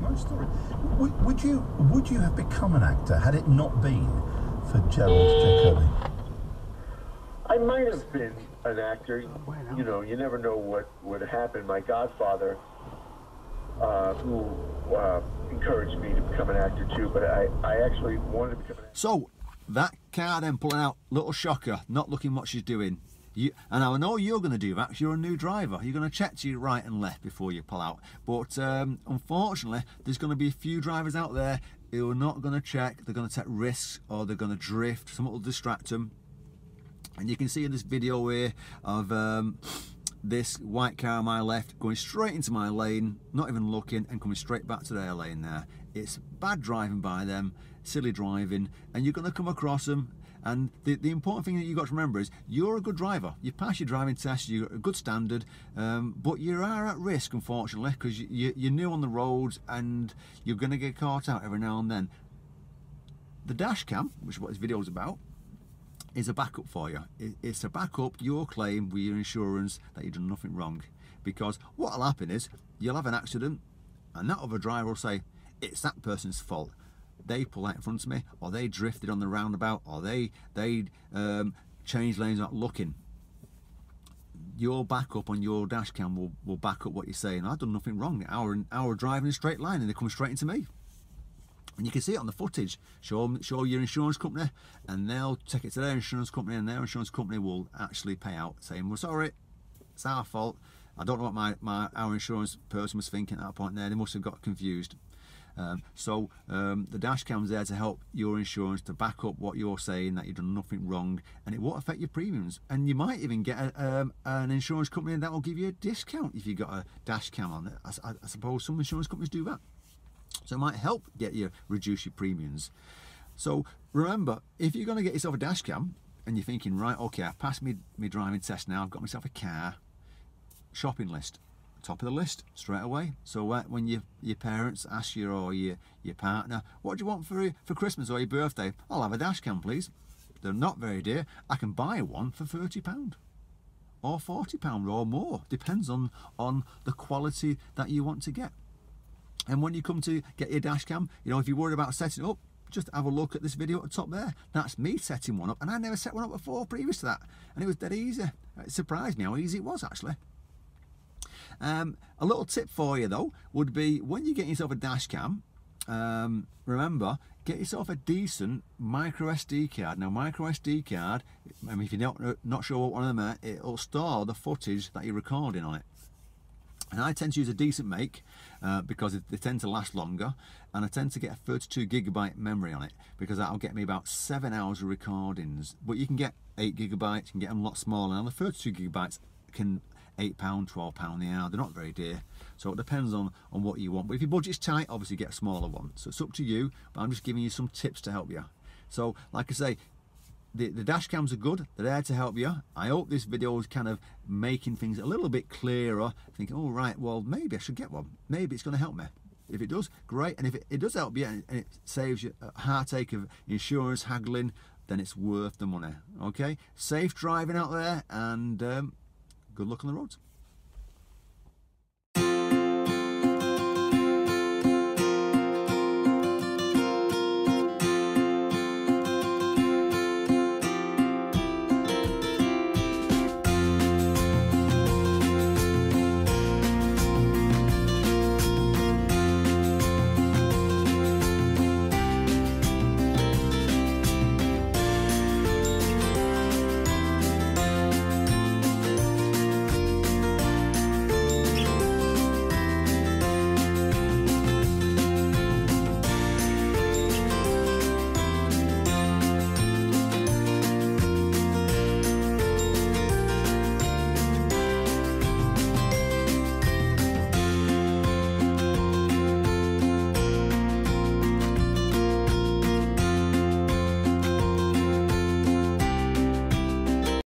Nice story. Would you have become an actor had it not been for Gerald Jacobi? I might have been an actor. You know, you never know what would happen. My godfather, who encouraged me to become an actor too, but I actually wanted to become an actor. So that car then pulling out, little shocker, not looking what she's doing. And I know you're going to do that because you're a new driver. You're going to check to your right and left before you pull out. But unfortunately, there's going to be a few drivers out there who are not going to check. They're going to take risks, or they're going to drift. Something will distract them. And you can see in this video here of this white car on my left going straight into my lane, not even looking, and coming straight back to their lane there. It's bad driving by them, silly driving, and you're going to come across them. And the important thing that you've got to remember is you're a good driver. You pass your driving test, you're a good standard, but you are at risk, unfortunately, because you're new on the roads and you're going to get caught out every now and then. The dash cam, which is what this video is about, is a backup for you. It's to back up your claim with your insurance that you've done nothing wrong. Because what will happen is you'll have an accident and that other driver will say, it's that person's fault. They pull out in front of me, or they drifted on the roundabout, or they changed lanes not looking. Your backup on your dash cam will back up what you're saying. I've done nothing wrong. Our driving in a straight line and they come straight into me. And you can see it on the footage. Show your insurance company, and they'll take it to their insurance company, and their insurance company will actually pay out, saying, we're sorry, it's our fault. I don't know what our insurance person was thinking at that point there. They must have got confused. The dash cam's there to help your insurance, to back up what you're saying, that you've done nothing wrong, and it won't affect your premiums. And you might even get an insurance company that will give you a discount if you've got a dash cam on it. I suppose some insurance companies do that. So it might help reduce your premiums. So remember, if you're going to get yourself a dash cam and you're thinking, right, okay, I've passed my driving test now, I've got myself a car, shopping list, top of the list straight away. So when your parents ask you, or your partner, what do you want for Christmas or your birthday? I'll have a dash cam, please. They're not very dear. I can buy one for £30 or £40 or more, depends on the quality that you want to get. And when you come to get your dash cam, you know, if you're worried about setting it up, just have a look at this video at the top there. That's me setting one up, and I never set one up before previous to that, and it was dead easy. It surprised me how easy it was, actually. A little tip for you though would be, when you get yourself a dash cam, remember, get yourself a decent micro SD card. Now, micro SD card, I mean, if you're not sure what one of them are, it'll store the footage that you're recording on it. And I tend to use a decent make because they tend to last longer, and I tend to get a 32GB memory on it, because that'll get me about 7 hours of recordings. But you can get 8GB, you can get them a lot smaller. And the 32GB can £8, £12 the hour. They're not very dear, so it depends on what you want. But if your budget's tight, obviously get a smaller one. So it's up to you, but I'm just giving you some tips to help you. So like I say, the dash cams are good, they're there to help you. I hope this video is kind of making things a little bit clearer, thinking, oh right, well maybe I should get one, maybe it's going to help me. If it does, great. And if it does help you and it saves you a heartache of insurance haggling, then it's worth the money. Okay, safe driving out there, and good luck on the roads.